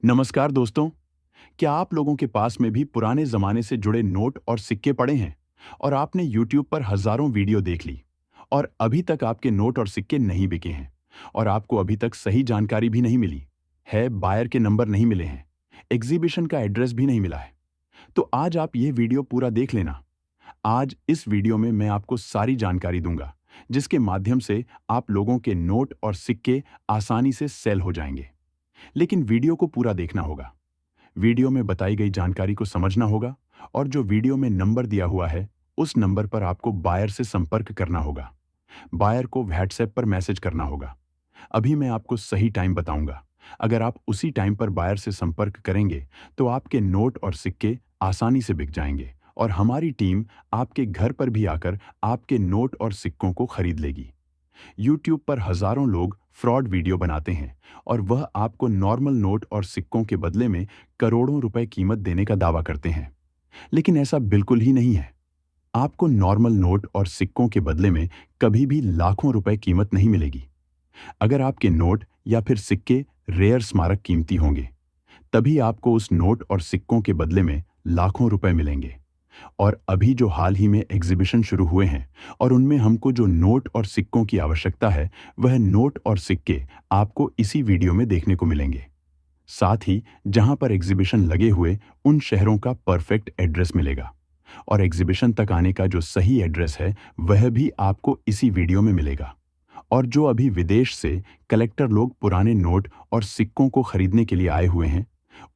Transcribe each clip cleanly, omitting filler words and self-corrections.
नमस्कार दोस्तों। क्या आप लोगों के पास में भी पुराने जमाने से जुड़े नोट और सिक्के पड़े हैं और आपने YouTube पर हजारों वीडियो देख ली और अभी तक आपके नोट और सिक्के नहीं बिके हैं और आपको अभी तक सही जानकारी भी नहीं मिली है, बायर के नंबर नहीं मिले हैं, एग्जीबिशन का एड्रेस भी नहीं मिला है? तो आज आप ये वीडियो पूरा देख लेना। आज इस वीडियो में मैं आपको सारी जानकारी दूंगा जिसके माध्यम से आप लोगों के नोट और सिक्के आसानी से सेल हो जाएंगे। लेकिन वीडियो को पूरा देखना होगा। वीडियो में बताई गई जानकारी को समझना होगा और जो वीडियो में नंबर दिया हुआ है उस नंबर पर आपको बायर से संपर्क करना होगा। बायर को व्हाट्सएप पर मैसेज करना होगा। अभी मैं आपको सही टाइम बताऊंगा। अगर आप उसी टाइम पर बायर से संपर्क करेंगे तो आपके नोट और सिक्के आसानी से बिक जाएंगे और हमारी टीम आपके घर पर भी आकर आपके नोट और सिक्कों को खरीद लेगी। यूट्यूब पर हजारों लोग फ्रॉड वीडियो बनाते हैं और वह आपको नॉर्मल नोट और सिक्कों के बदले में करोड़ों रुपए कीमत देने का दावा करते हैं। लेकिन ऐसा बिल्कुल ही नहीं है। आपको नॉर्मल नोट और सिक्कों के बदले में कभी भी लाखों रुपए कीमत नहीं मिलेगी। अगर आपके नोट या फिर सिक्के रेयर स्मारक कीमती होंगे तभी आपको उस नोट और सिक्कों के बदले में लाखों रुपए मिलेंगे। और अभी जो हाल ही में एग्जीबिशन शुरू हुए हैं और उनमें हमको जो नोट और सिक्कों की आवश्यकता है वह नोट और सिक्के आपको इसी वीडियो में देखने को मिलेंगे। साथ ही जहां पर एग्जीबिशन लगे हुए उन शहरों का परफेक्ट एड्रेस मिलेगा और एग्जीबिशन तक आने का जो सही एड्रेस है वह भी आपको इसी वीडियो में मिलेगा। और जो अभी विदेश से कलेक्टर लोग पुराने नोट और सिक्कों को खरीदने के लिए आए हुए हैं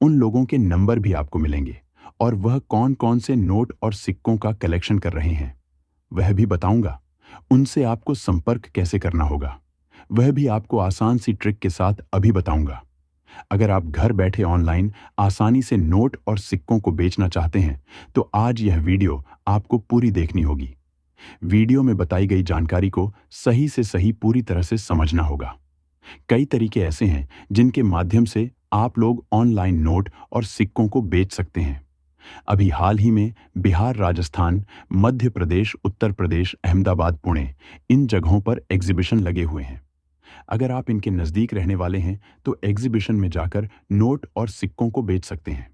उन लोगों के नंबर भी आपको मिलेंगे और वह कौन कौन से नोट और सिक्कों का कलेक्शन कर रहे हैं वह भी बताऊंगा। उनसे आपको संपर्क कैसे करना होगा वह भी आपको आसान सी ट्रिक के साथ अभी बताऊंगा। अगर आप घर बैठे ऑनलाइन आसानी से नोट और सिक्कों को बेचना चाहते हैं तो आज यह वीडियो आपको पूरी देखनी होगी। वीडियो में बताई गई जानकारी को सही से सही पूरी तरह से समझना होगा। कई तरीके ऐसे हैं जिनके माध्यम से आप लोग ऑनलाइन नोट और सिक्कों को बेच सकते हैं। अभी हाल ही में बिहार, राजस्थान, मध्य प्रदेश, उत्तर प्रदेश, अहमदाबाद, पुणे इन जगहों पर एग्जीबिशन लगे हुए हैं। अगर आप इनके नज़दीक रहने वाले हैं तो एग्जीबिशन में जाकर नोट और सिक्कों को बेच सकते हैं।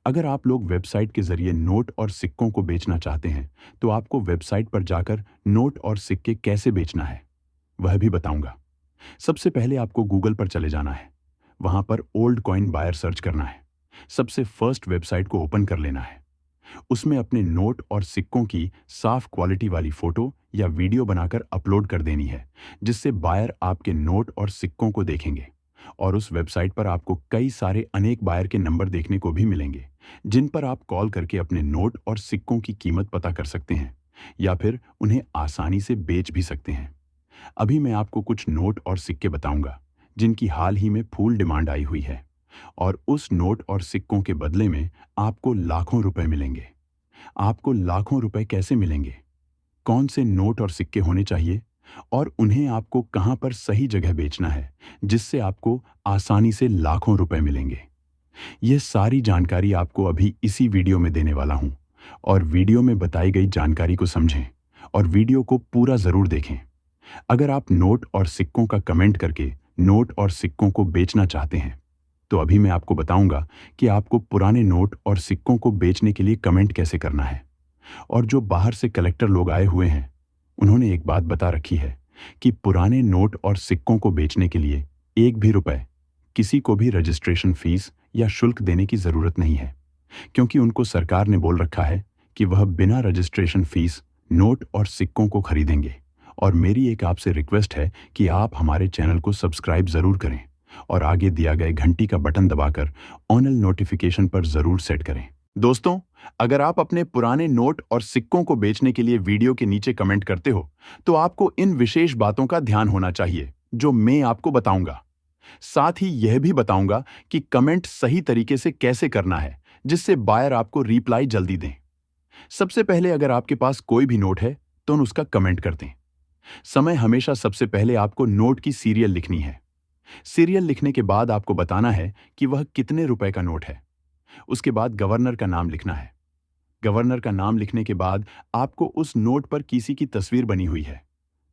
अगर आप लोग वेबसाइट के जरिए नोट और सिक्कों को बेचना चाहते हैं तो आपको वेबसाइट पर जाकर नोट और सिक्के कैसे बेचना है वह भी बताऊंगा। सबसे पहले आपको गूगल पर चले जाना है। वहां पर ओल्ड कॉइन बायर सर्च करना है। सबसे फर्स्ट वेबसाइट को ओपन कर लेना है। उसमें अपने नोट और सिक्कों की साफ क्वालिटी वाली फोटो या वीडियो बनाकर अपलोड कर देनी है जिससे बायर आपके नोट और सिक्कों को देखेंगे। और उस वेबसाइट पर आपको कई सारे अनेक बायर के नंबर देखने को भी मिलेंगे जिन पर आप कॉल करके अपने नोट और सिक्कों की कीमत पता कर सकते हैं या फिर उन्हें आसानी से बेच भी सकते हैं। अभी मैं आपको कुछ नोट और सिक्के बताऊंगा जिनकी हाल ही में फुल डिमांड आई हुई है और उस नोट और सिक्कों के बदले में आपको लाखों रुपए मिलेंगे। आपको लाखों रुपए कैसे मिलेंगे, कौन से नोट और सिक्के होने चाहिए और उन्हें आपको कहां पर सही जगह बेचना है जिससे आपको आसानी से लाखों रुपए मिलेंगे, यह सारी जानकारी आपको अभी इसी वीडियो में देने वाला हूं। और वीडियो में बताई गई जानकारी को समझें और वीडियो को पूरा जरूर देखें। अगर आप नोट और सिक्कों का कमेंट करके नोट और सिक्कों को बेचना चाहते हैं तो अभी मैं आपको बताऊंगा कि आपको पुराने नोट और सिक्कों को बेचने के लिए कमेंट कैसे करना है। और जो बाहर से कलेक्टर लोग आए हुए हैं उन्होंने एक बात बता रखी है कि पुराने नोट और सिक्कों को बेचने के लिए एक भी रुपए किसी को भी रजिस्ट्रेशन फीस या शुल्क देने की जरूरत नहीं है, क्योंकि उनको सरकार ने बोल रखा है कि वह बिना रजिस्ट्रेशन फीस नोट और सिक्कों को खरीदेंगे। और मेरी एक आपसे रिक्वेस्ट है कि आप हमारे चैनल को सब्सक्राइब जरूर करें और आगे दिया गए घंटी का बटन दबाकर ऑनल नोटिफिकेशन पर जरूर सेट करें। दोस्तों, अगर आप अपने पुराने नोट और सिक्कों को बेचने के लिए वीडियो के नीचे कमेंट करते हो तो आपको इन विशेष बातों का ध्यान होना चाहिए जो मैं आपको बताऊंगा। साथ ही यह भी बताऊंगा कि कमेंट सही तरीके से कैसे करना है जिससे बायर आपको रिप्लाई जल्दी दें। सबसे पहले अगर आपके पास कोई भी नोट है तो उसका कमेंट कर दें। समय हमेशा सबसे पहले आपको नोट की सीरियल लिखनी है। सीरियल लिखने के बाद आपको बताना है कि वह कितने रुपए का नोट है। उसके बाद गवर्नर का नाम लिखना है। गवर्नर का नाम लिखने के बाद आपको उस नोट पर किसी की तस्वीर बनी हुई है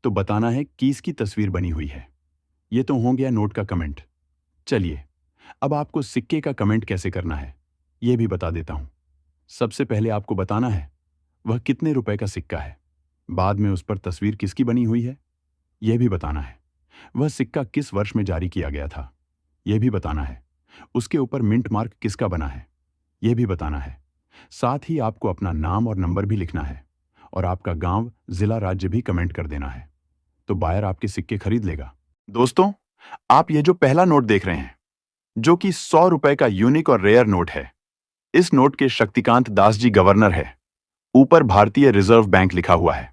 तो बताना है किसकी तस्वीर बनी हुई है। यह तो हो गया नोट का कमेंट। चलिए अब आपको सिक्के का कमेंट कैसे करना है, यह भी बता देता हूं। सबसे पहले आपको बताना है वह कितने रुपए का सिक्का है। बाद में उस पर तस्वीर किसकी बनी हुई है, यह भी बताना है। वह सिक्का किस वर्ष में जारी किया गया था, यह भी बताना है। उसके ऊपर मिंट मार्क किसका बना है, यह भी बताना है। साथ ही आपको अपना नाम और नंबर भी लिखना है और आपका गांव, जिला, राज्य भी कमेंट कर देना है। तो बायर आपके सिक्के खरीद लेगा। दोस्तों, आप ये जो पहला नोट देख रहे हैं, जो कि 100 रुपए का यूनिक और रेयर नोट है, इस नोट के शक्तिकांत दास जी गवर्नर है। ऊपर भारतीय रिजर्व बैंक लिखा हुआ है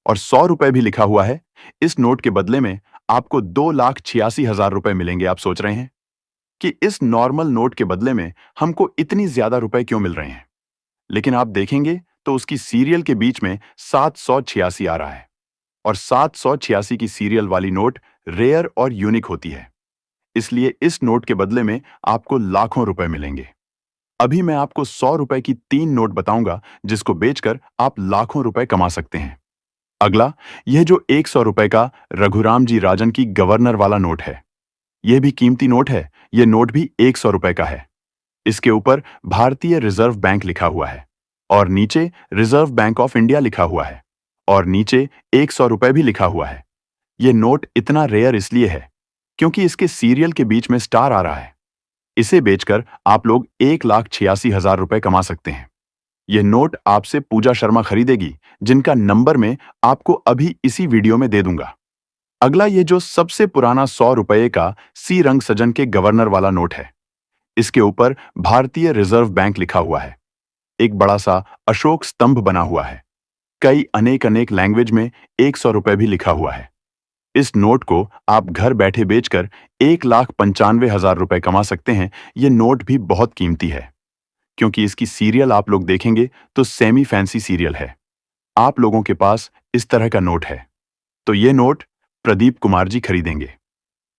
और 100 रुपए भी लिखा हुआ है। इस नोट के बदले में आपको 2,86,000 रुपए मिलेंगे। आप सोच रहे हैं कि इस नॉर्मल नोट के बदले में हमको इतनी ज्यादा रुपए क्यों मिल रहे हैं, लेकिन आप देखेंगे तो उसकी सीरियल के बीच में 786 आ रहा है और 786 की सीरियल वाली नोट रेयर और यूनिक होती है। इसलिए इस नोट के बदले में आपको लाखों रुपए मिलेंगे। अभी मैं आपको 100 रुपए की 3 नोट बताऊंगा जिसको बेचकर आप लाखों रुपए कमा सकते हैं। अगला, यह जो 100 रुपए का रघुराम जी राजन की गवर्नर वाला नोट है, यह भी कीमती नोट है। यह नोट भी 100 रुपए का है। इसके ऊपर भारतीय रिजर्व बैंक लिखा हुआ है और नीचे रिजर्व बैंक ऑफ इंडिया लिखा हुआ है और नीचे 100 रुपए भी लिखा हुआ है। यह नोट इतना रेयर इसलिए है क्योंकि इसके सीरियल के बीच में स्टार आ रहा है। इसे बेचकर आप लोग 1,86,000 रुपए कमा सकते हैं। यह नोट आपसे पूजा शर्मा खरीदेगी, जिनका नंबर मैं आपको अभी इसी वीडियो में दे दूंगा। अगला, ये जो सबसे पुराना 100 रुपए का सी रंगसजन के गवर्नर वाला नोट है, इसके ऊपर भारतीय रिजर्व बैंक लिखा हुआ है। एक बड़ा सा अशोक स्तंभ बना हुआ है। कई अनेक अनेक लैंग्वेज में 100 रुपए भी लिखा हुआ है। इस नोट को आप घर बैठे बेचकर 1,95,000 रुपए कमा सकते हैं। यह नोट भी बहुत कीमती है क्योंकि इसकी सीरियल आप लोग देखेंगे तो सेमी फैंसी सीरियल है। आप लोगों के पास इस तरह का नोट है तो यह नोट प्रदीप कुमार जी खरीदेंगे।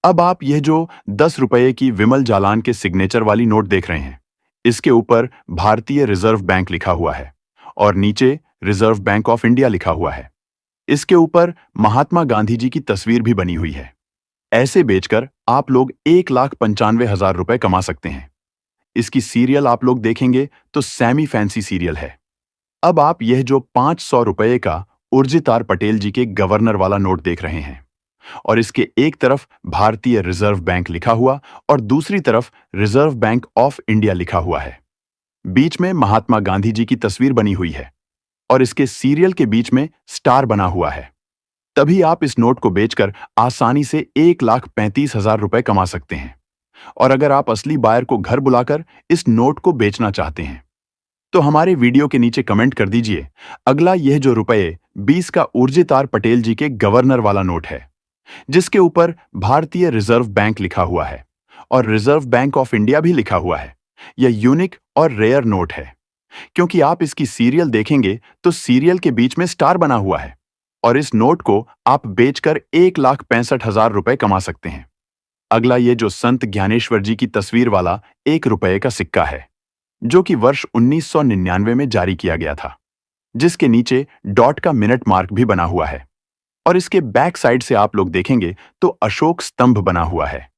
अब आप यह जो 10 रुपए की विमल जालान के सिग्नेचर वाली नोट देख रहे हैं, इसके ऊपर भारतीय रिजर्व बैंक लिखा हुआ है और नीचे रिजर्व बैंक ऑफ इंडिया लिखा हुआ है। इसके ऊपर महात्मा गांधी जी की तस्वीर भी बनी हुई है। ऐसे बेचकर आप लोग 1,95,000 रुपए कमा सकते हैं। इसकी सीरियल आप लोग देखेंगे तो सेमी फैंसी सीरियल है। अब आप यह जो 500 रुपए का उर्जित आर पटेल जी के गवर्नर वाला नोट देख रहे हैं और इसके एक तरफ भारतीय रिजर्व बैंक लिखा हुआ और दूसरी तरफ रिजर्व बैंक ऑफ इंडिया लिखा हुआ है। बीच में महात्मा गांधी जी की तस्वीर बनी हुई है और इसके सीरियल के बीच में स्टार बना हुआ है। तभी आप इस नोट को बेचकर आसानी से 1,35,000 रुपए कमा सकते हैं। और अगर आप असली बायर को घर बुलाकर इस नोट को बेचना चाहते हैं तो हमारे वीडियो के नीचे कमेंट कर दीजिए। अगला, यह जो रुपए 20 का उर्जित आर पटेल जी के गवर्नर वाला नोट है, जिसके ऊपर भारतीय रिजर्व बैंक लिखा हुआ है और रिजर्व बैंक ऑफ इंडिया भी लिखा हुआ है। यह यूनिक और रेयर नोट है क्योंकि आप इसकी सीरियल देखेंगे तो सीरियल के बीच में स्टार बना हुआ है और इस नोट को आप बेचकर 1,65,000 रुपए कमा सकते हैं। अगला, ये जो संत ज्ञानेश्वर जी की तस्वीर वाला 1 रुपए का सिक्का है, जो कि वर्ष 1999 में जारी किया गया था, जिसके नीचे डॉट का मिनट मार्क भी बना हुआ है और इसके बैक साइड से आप लोग देखेंगे तो अशोक स्तंभ बना हुआ है।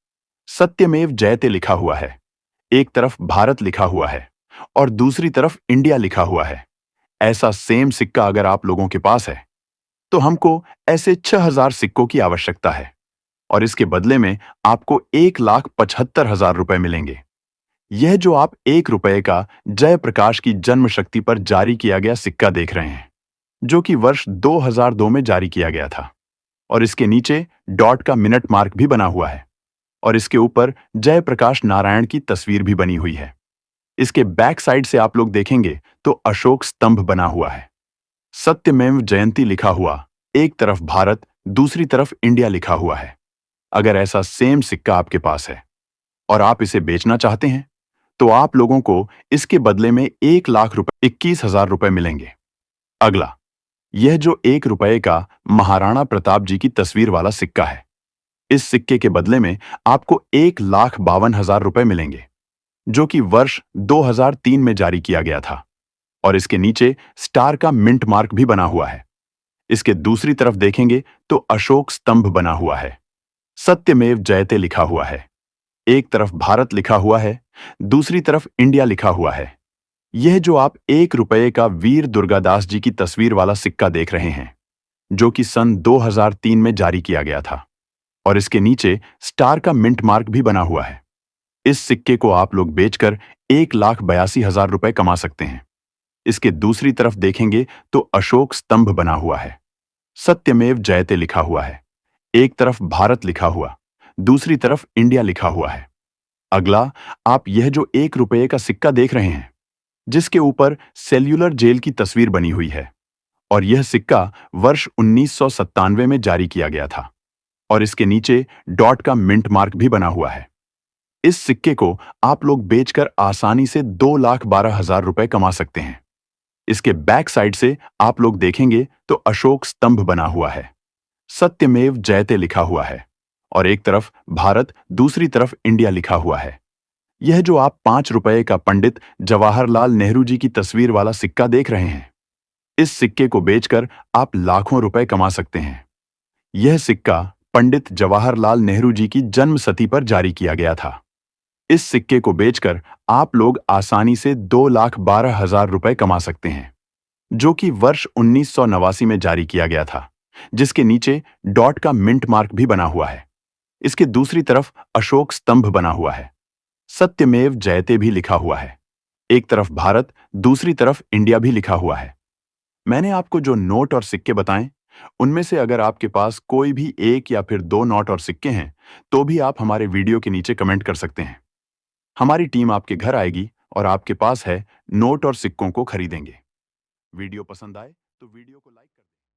सत्यमेव जयते लिखा हुआ है। एक तरफ भारत लिखा हुआ है और दूसरी तरफ इंडिया लिखा हुआ है। ऐसा सेम सिक्का अगर आप लोगों के पास है तो हमको ऐसे 6,000 सिक्कों की आवश्यकता है और इसके बदले में आपको 1,75,000 रुपए मिलेंगे। यह जो आप 1 रुपए का जयप्रकाश की जन्म शक्ति पर जारी किया गया सिक्का देख रहे हैं, जो कि वर्ष 2002 में जारी किया गया था और इसके नीचे डॉट का मिनट मार्क भी बना हुआ है और इसके ऊपर जयप्रकाश नारायण की तस्वीर भी बनी हुई है। इसके बैक साइड से आप लोग देखेंगे तो अशोक स्तंभ बना हुआ है। सत्यमेव जयंती लिखा हुआ, एक तरफ भारत, दूसरी तरफ इंडिया लिखा हुआ है। अगर ऐसा सेम सिक्का आपके पास है और आप इसे बेचना चाहते हैं तो आप लोगों को इसके बदले में 1,21,000 रुपए मिलेंगे। अगला, यह जो 1 रुपए का महाराणा प्रताप जी की तस्वीर वाला सिक्का है, इस सिक्के के बदले में आपको 1,52,000 रुपए मिलेंगे, जो कि वर्ष 2003 में जारी किया गया था और इसके नीचे स्टार का मिंट मार्क भी बना हुआ है। इसके दूसरी तरफ देखेंगे तो अशोक स्तंभ बना हुआ है। सत्यमेव जयते लिखा हुआ है। एक तरफ भारत लिखा हुआ है, दूसरी तरफ इंडिया लिखा हुआ है। यह जो आप 1 रुपये का वीर दुर्गादास जी की तस्वीर वाला सिक्का देख रहे हैं, जो कि सन 2003 में जारी किया गया था, और इसके नीचे स्टार का मिंट मार्क भी बना हुआ है। इस सिक्के को आप लोग बेचकर 1,82,000 रुपए कमा सकते हैं। इसके दूसरी तरफ देखेंगे तो अशोक स्तंभ बना हुआ है, सत्यमेव जयते लिखा हुआ है। एक तरफ भारत लिखा हुआ, दूसरी तरफ इंडिया लिखा हुआ है। अगला, आप यह जो 1 रुपये का सिक्का देख रहे हैं, जिसके ऊपर सेल्यूलर जेल की तस्वीर बनी हुई है, और यह सिक्का वर्ष 1997 में जारी किया गया था, और इसके नीचे डॉट का मिंट मार्क भी बना हुआ है। इस सिक्के को आप लोग बेचकर आसानी से 2,12,000 रुपए कमा सकते हैं। इसके बैक साइड से आप लोग देखेंगे तो अशोक स्तंभ बना हुआ है, सत्यमेव जयते लिखा हुआ है, और एक तरफ भारत, दूसरी तरफ इंडिया लिखा हुआ है। यह जो आप 5 रुपये का पंडित जवाहरलाल नेहरू जी की तस्वीर वाला सिक्का देख रहे हैं, इस सिक्के को बेचकर आप लाखों रुपए कमा सकते हैं। यह सिक्का पंडित जवाहरलाल नेहरू जी की जन्म शती पर जारी किया गया था। इस सिक्के को बेचकर आप लोग आसानी से 2,12,000 रुपए कमा सकते हैं, जो कि वर्ष 1989 में जारी किया गया था, जिसके नीचे डॉट का मिंट मार्क भी बना हुआ है। इसके दूसरी तरफ अशोक स्तंभ बना हुआ है, सत्यमेव जयते भी लिखा हुआ है। एक तरफ भारत, दूसरी तरफ इंडिया भी लिखा हुआ है। मैंने आपको जो नोट और सिक्के बताएं, उनमें से अगर आपके पास कोई भी एक या फिर दो नोट और सिक्के हैं, तो भी आप हमारे वीडियो के नीचे कमेंट कर सकते हैं। हमारी टीम आपके घर आएगी और आपके पास है नोट और सिक्कों को खरीदेंगे। वीडियो पसंद आए तो वीडियो को लाइक कर दें।